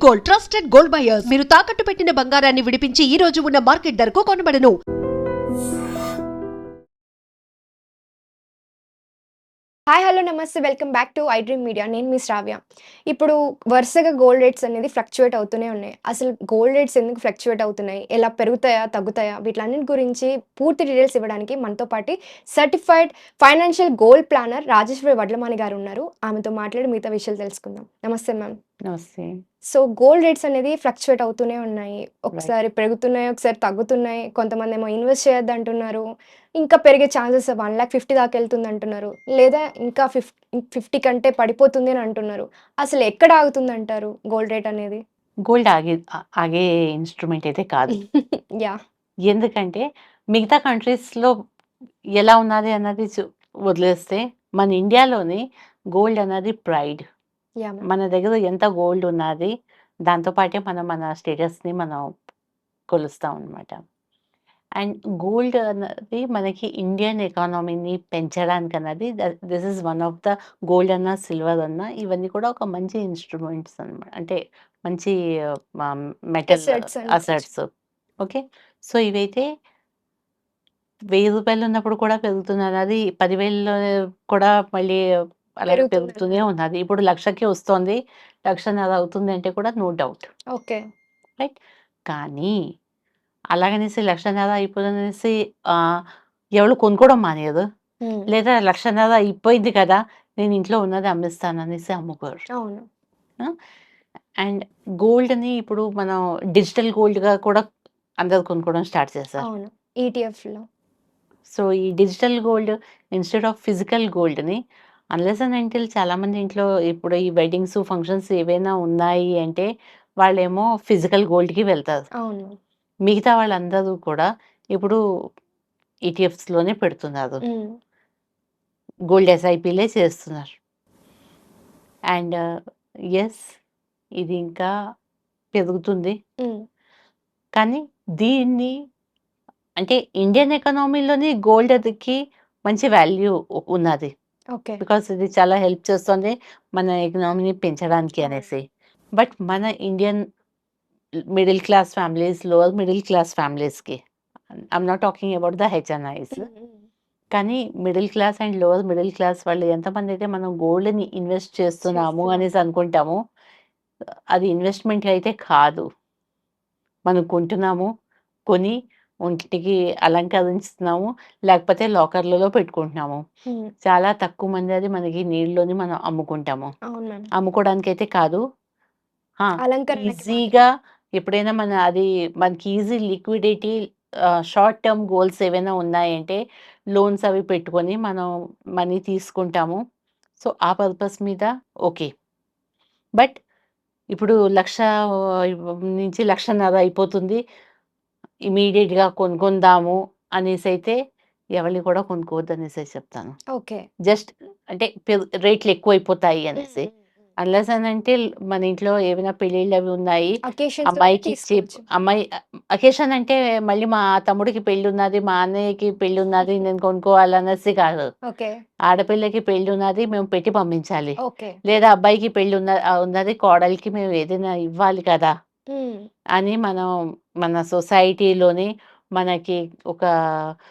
Gold, trusted gold buyers. మీరు తాకట్టు పెట్టిన బంగారాన్ని విడిపించి ఈ రోజు ఉన్న మార్కెట్ ధరకు కొనబడను. హాయ్ హలో నమస్తే welcome back to I dream media. నేను మీ శ్రావ్య. ఇప్పుడు వరుసగా గోల్డ్ రేట్స్ అనేది ఫ్లక్చువేట్ అవుతూనే ఉన్నాయి. అసలు గోల్డ్ రేట్స్ ఎందుకు ఫ్లక్చువేట్ అవుతున్నాయి, ఎలా పెరుగుతాయా తగ్గుతాయా, వీటన్నిటి గురించి పూర్తి డీటెయిల్స్ ఇవ్వడానికి మనతో పాటు certified financial gold planner Rajeshwari Vadlamani garu ఉన్నారు. ఆమెతో మాట్లాడి మిగతా విషయాలు తెలుసుకుందాం. నమస్తే మ్యామ్. నమస్తే. సో గోల్డ్ రేట్స్ అనేది ఫ్లక్చువేట్ అవుతూనే ఉన్నాయి. ఒకసారి పెరుగుతున్నాయి, ఒకసారి తగ్గుతున్నాయి. కొంతమంది ఏమో ఇన్వెస్ట్ చేయొద్దు అంటున్నారు. ఇంకా పెరిగే ఛాన్సెస్ 1,50,000 దాకా వెళ్తుంది అంటున్నారు. లేదా ఇంకా 50 కంటే పడిపోతుంది అని అంటున్నారు. అసలు ఎక్కడ ఆగుతుంది అంటారు గోల్డ్ రేట్ అనేది? గోల్డ్ ఆగే ఇన్స్ట్రుమెంట్ అయితే కాదు. యా. ఎందుకంటే మిగతా కంట్రీస్‌లో ఎలా ఉన్నది అన్నది వదిలేస్తే మన ఇండియాలోని గోల్డ్ అన్నది ప్రైడ్. Yeah ma'am. మన దగ్గర ఎంత గోల్డ్ ఉన్నది దాంతో పాటే మనం మన స్టేటస్‌ని మనం కొలుస్తాం అన్నమాట. అండ్ గోల్డ్ అన్నది మనకి ఇండియన్ ఎకానమీని పెంచడానికి అన్నది this is one of the gold అన్న, సిల్వర్ అన్న ఇవన్నీ కూడా ఒక మంచి ఇన్స్ట్రుమెంట్స్ అన్నమాట. అంటే మంచి మెటల్ Assets అనుకోవచ్చు. అసెట్స్. ఓకే. సో ఇవైతే ₹1000 ఉన్నప్పుడు కూడా పెరుగుతున్నది. 10,000లో కూడా మళ్ళీ అలాగే పెరుగుతుంది పెరుగుతూనే అన్నారు. ఉన్నది. ఇప్పుడు 1,00,000కి వస్తోంది. 1,50,000 అవుతుంది అంటే కూడా నో డౌట్. ఓకే. రైట్. కానీ అలాగనేసి 1,50,000 అయిపోదనేసి ఎవరు కొనుక్కోవడం మానేయరు. ఉమ్. లేదా 1,50,000 అయిపోయింది కదా! నేను ఇంట్లో ఉన్నది అమ్మేస్తాననేసి అమ్ముకోరు. అవును. ఆ! అండ్ గోల్డ్‌ని ఇప్పుడు మనం డిజిటల్ గోల్డ్‌గా కూడా అందరూ కొనుక్కోవడం స్టార్ట్ చేశారు. అవును. ఈటీఎఫ్లో. సో, ఈ digital gold instead of physical గోల్డ్‌ని అన్‌లెస్ అండ్ అంటిల్ చాలామంది ఇంట్లో ఇప్పుడు ఈ వెడ్డింగ్స్, ఫంక్షన్స్ ఏవైనా ఉన్నాయి అంటే వాళ్ళేమో ఫిజికల్ గోల్డ్‌కి వెళ్తారు. అవును. మిగతా వాళ్ళందరూ కూడా ఇప్పుడు ఈటీఎఫ్స్‌లోనే పెడుతున్నారు. ఉమ్. గోల్డ్ ఎస్ఐపీలే చేస్తున్నారు. అండ్ యెస్, ఇది ఇంకా పెరుగుతుంది. ఉమ్. కానీ దీన్ని అంటే ఇండియన్ ఎకానమీలోని గోల్డ్‌కి మంచి వాల్యూ ఉన్నది. ఓకే. బికాస్ ఇది చాలా హెల్ప్ చేస్తుంది మన ఎకనామీని పెంచడానికి అవును. అనేసి. బట్ మన Indian middle class families, lower middle class ఫ్యామిలీస్‌కి I'm not talking about the HNIs. Um. Um. కానీ middle class and lower middle class వాళ్ళు ఎంతమందైతే మనం గోల్డ్‌ని ఇన్వెస్ట్ చేస్తున్నాము అనేసి అనుకుంటామో, అది ఇన్వెస్ట్‌మెంట్ అయితే కాదు. మనం కొంటున్నాము, కొని ఒంటికి అలంకరించుతున్నాము, లేకపోతే లాకర్‌లలో పెట్టుకుంటున్నాము. ఉమ్. చాలా తక్కువ మంది అది మనకి నీళ్ళలోని మనం అమ్ముకుంటాము. అవును మ్యామ్. అమ్ముకోవడానికైతే కాదు. ఆ! అలంకరణకి మాత్రం. ఈజీగా ఎప్పుడైనా అది మనకి easy liquidity short term goals ఏవైనా ఉన్నాయంటే లోన్స్ అవి పెట్టుకొని మనం మనీ తీసుకుంటాము. సో, ఆ పర్పస్ మీద ఓకే. బట్ ఇప్పుడు 1,00,000 నుంచి 1,50,000 అయిపోతుంది. ఇమ్మీడియేట్‌గా కొనుక్కుందాము అనేసైతే ఎవరిని కూడా కొనుక్కోవద్దనేసే చెప్తాను. ఓకే. జస్ట్ అంటే రేట్లు ఎక్కువైపోతాయి అనేసి. ఉమ్. ఉమ్. అన్‌లెస్ అండ్ అంటిల్ మన ఇంట్లో ఏమైనా పెళ్ళిళ్ళు అవి ఉన్నాయి. అకేషన్స్ అమ్మాయికి తీసుకోవచ్చు. అమ్మాయి అకేషన్ అంటే మళ్ళీ మా తమ్ముడికి పెళ్ళున్నది, మా అన్నయ్యకి పెళ్ళున్నది, నేను కొనుక్కోవాలనేసి కాదు. ఓకే. ఆడపిల్లకి పెళ్ళున్నది, మేము పెట్టి పంపించాలి. ఓకే. లేదా అబ్బాయికి ఉన్నది, కోడలికి మేము ఏదైనా ఇవ్వాలి కదా! హ్మ్. అని మనం మన సొసైటీలోని మనకి ఒక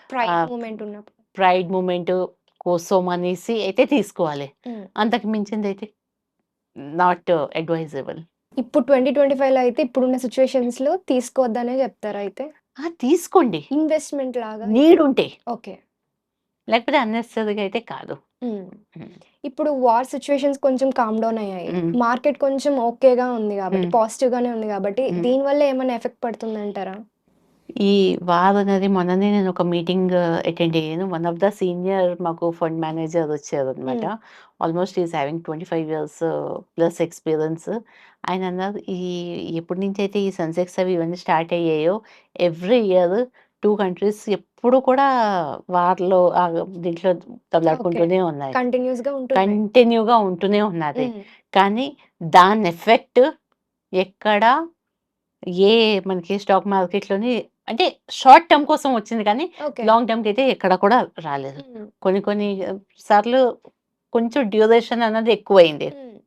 ప్రైడ్ ఆహ్, మూమెంట్ ఉన్నప్పుడు. ప్రైడ్ మూమెంట్ కోసం అనేసి అయితే తీసుకోవాలి. హ్మ్. అంతకు మించిందైతే నాట్ అడ్వైజబుల్. ఇప్పుడు 2025లో అయితే ఇప్పుడున్న సిట్యుయేషన్స్‌లో తీసుకోవద్దనే చెప్తారైతే? తీసుకోండి. ఇన్వెస్ట్‌మెంట్ లాగా అయితే. నీడ్ ఉంటే. ఓకే. లేకపోతే అన్నెసెసరీగా అయితే కాదు. హ్మ్. హ్మ్. ఇప్పుడు వార్ సిట్యుయేషన్స్ కొంచెం కామ్ డౌన్ అయ్యాయి. హ్మ్. మార్కెట్ కొంచెం ఓకేగా ఉంది కాబట్టి, హ్మ్. పాజిటివ్‌గానే ఉంది కాబట్టి, హ్మ్. దీనివల్ల ఏమైనా ఎఫెక్ట్ పడుతుందంటారా? ఈ వార్ అనేది మొన్ననే నేను ఒక మీటింగ్ అటెండ్ అయ్యాను. వన్ ఆఫ్ ద సీనియర్ మాకు ఫండ్ మేనేజర్ వచ్చారనమాట. హ్మ్. Almost is having 25 years plus experience. ఆయన అన్నారు, ఎప్పటి నుంచైతే ఈ సెన్సెక్స్ అవి ఇవన్నీ స్టార్ట్ అయ్యాయో ఎవ్రీ ఇయర్ 2 కంట్రీస్ ఎప్పుడు కూడా వార్‌లో దీంట్లో ఓకే. దెబ్బలాడుకుంటూనే ఉన్నాయి. కంటిన్యూస్‌గా ఉంటున్నాయి. కంటిన్యూగా ఉంటూనే ఉన్నది. హ్మ్. కానీ దాని ఎఫెక్ట్ ఎక్కడ మనకి స్టాక్ మార్కెట్‌లోని అంటే షార్ట్ టర్మ్ కోసం వచ్చింది కానీ, ఓకే. లాంగ్ టర్మ్‌కైతే ఎక్కడ కూడా రాలేదు. హ్మ్. కొన్ని సార్లు కొంచెం డ్యూరేషన్ అన్నది ఎక్కువైంది. హ్మ్.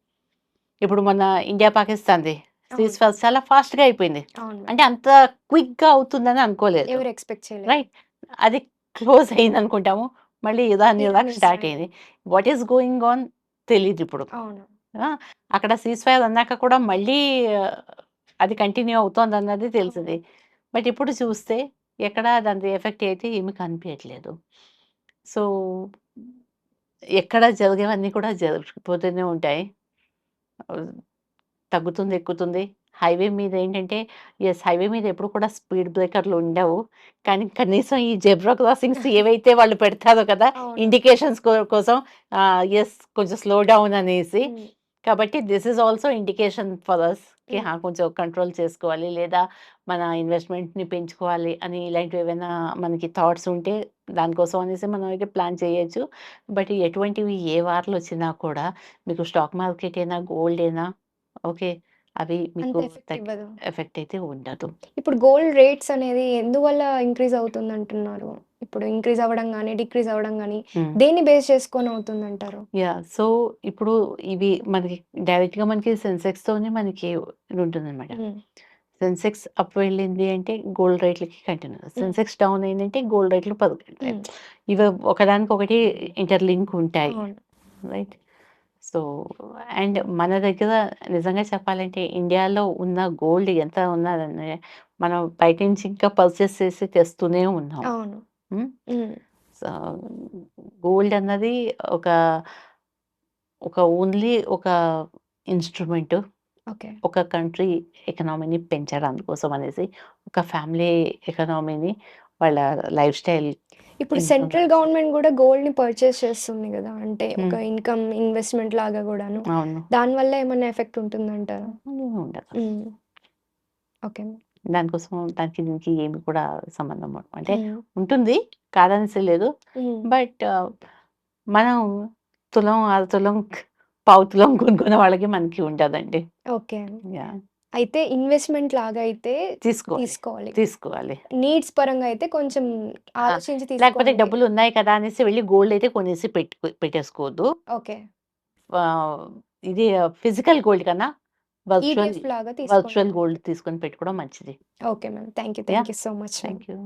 ఇప్పుడు మొన్న ఇండియా, పాకిస్తాన్‌ది సీజ్ అవును. ఫైర్ చాలా ఫాస్ట్‌గా అయిపోయింది. అవును మ్యామ్. అంటే అంత క్విక్‌గా అవుతుందని అనుకోలేదు. ఎవరు ఎక్స్‌పెక్ట్ చేయలేదు. రైట్. అది క్లోజ్ అయిందనుకుంటాము. మళ్ళీ ఇరాన్ ఇరాన్ స్టార్ట్ ఇజ్రాయెల్. అయింది. వాట్ ఈస్ గోయింగ్ ఆన్ తెలీదిప్పుడు. అవును. ఆ! అక్కడ సీజ్ ఫైర్ అన్నాక కూడా మళ్ళీ ఆహ్, అది కంటిన్యూ అవుతోందన్నది తెలిసింది. బట్ ఇప్పుడు చూస్తే ఎక్కడ దాని ఎఫెక్ట్ అయితే ఏమి కనిపియట్లేదు. సో, ఎక్కడ జరిగేవన్నీ కూడా జరిగిపోతూనే ఉంటాయి. ఆహ్, తగ్గుతుంది, ఎక్కుతుంది. హైవే మీద ఏంటంటే హైవే మీద ఎప్పుడు కూడా స్పీడ్ బ్రేకర్‌లు ఉండవు. కానీ కనీసం ఈ జెబ్రా క్రాసింగ్స్ ఏవైతే వాళ్ళు పెడతారో కదా! అవును. ఇండికేషన్స్ కోసం కొంచెం స్లో డౌన్ అనేసి. హ్మ్. కాబట్టి this is also indication for అస్‌కి హ్మ్. కొంచెం కంట్రోల్ చేసుకోవాలి. లేదా మన ఇన్వెస్ట్‌మెంట్‌ని పెంచుకోవాలి అని ఇలాంటివి ఏవైనా మనకి థాట్స్ ఉంటే దానికోసం అనేసి మనం అయితే ప్లాన్ చేయొచ్చు. బట్ ఎటువంటివి ఏ వార్‌లొచ్చినా కూడా మీకు స్టాక్ మార్కెట్ అయినా, గోల్డ్ అయినా ఓకే. అవి అంత మీకు ఎఫెక్ట్ ఇవ్వదు. ఎఫెక్ట్ అయితే ఉండదు. ఇప్పుడు గోల్డ్ రేట్స్ అనేది ఎందువల్ల ఇంక్రీజ్ అవుతుందంటున్నారు? ఇప్పుడు ఇంక్రీజ్ అవ్వడం గాని, డిక్రీజ్ అవ్వడం గాని హ్మ్. దేన్ని బేస్ చేసుకొని అవుతుందంటారు? సో, ఇప్పుడు ఇవి మనకి డైరెక్ట్‌గా మనకి సెన్సెక్స్‌తోనే మనకి ఇది ఉంటుందనమాట. హ్మ్. సెన్సెక్స్ అప్ వెళ్ళింది అంటే గోల్డ్ రేట్లకి కంటిన్యూ. హ్మ్. సెన్సెక్స్ డౌన్ అయిందంటే గోల్డ్ రేట్లు పెరుగుతాయి. హ్మ్. ఇవి ఒకదానికొకటి ఇంటర్‌లింక్ ఉంటాయి. అవును. రైట్. సో, అండ్ మన దగ్గర నిజంగా చెప్పాలంటే ఇండియాలో ఉన్న గోల్డ్ ఎంత ఉన్నదంటే మనం బయట నుంచి ఇంకా పర్చేస్ చేసి తెస్తూనే ఉన్నాం. అవును. హ్మ్. హ్మ్. సో, గోల్డ్ అన్నది ఒక ఓన్లీ ఒక ఇన్‌స్ట్రుమెంటు. ఓకే. ఒక కంట్రీ ఎకనామీని పెంచడానికి కోసం అనేసి, ఒక ఫ్యామిలీ ఎకనామీని వాళ్ళ లైఫ్ స్టైల్ ఇప్పుడు ఇంప్రూవ్ సెంట్రల్ గవర్నమెంట్ గూడా గోల్డ్‌ని పర్చేస్ చేస్తుంది గదా! అంటే ఒక హ్మ్. ఇన్‌కమ్ ఇన్వెస్ట్‌మెంట్ లాగా గూడాను. అవును. దానివల్ల ఏమన్నా ఎఫెక్ట్ ఉంటుందంటారా? ఉండదు. హ్మ్. ఓకే. దానికోసం దానికి దీనికి ఏమి కూడా సంబంధం అంటే హ్మ్. ఉంటుంది. కాదనేసి లేదు. హ్మ్. బట్ మనం తులం, అర తులం, పావు తులం కొనుక్కునే వాళ్ళకి మనకి ఉంటదండి. ఓకే. యాహ్! అయితే ఇన్వెస్ట్‌మెంట్ లాగా అయితే తీసుకోవాలి. తీసుకోవాలి. తీసుకోవాలి. నీడ్స్ పరంగా అయితే కొంచెం ఆ! ఆలోచించి లేకపోతే తీసుకోండి. డబ్బులున్నాయి కదా! అనేసి వెళ్లి గోల్డ్ అయితే కొనేసి పెట్టేసుకోవద్దు. ఓకే. ఆహ్, ఇది ఫిజికల్ గోల్డ్ కన్నా వర్చువల్ ఈటీఎఫ్ లాగా వర్చువల్ తీసుకోండి. గోల్డ్ తీసుకొని పెట్టుకోవడం మంచిది. Okay ma'am. Thank yeah! You so much ma'am. Thank you.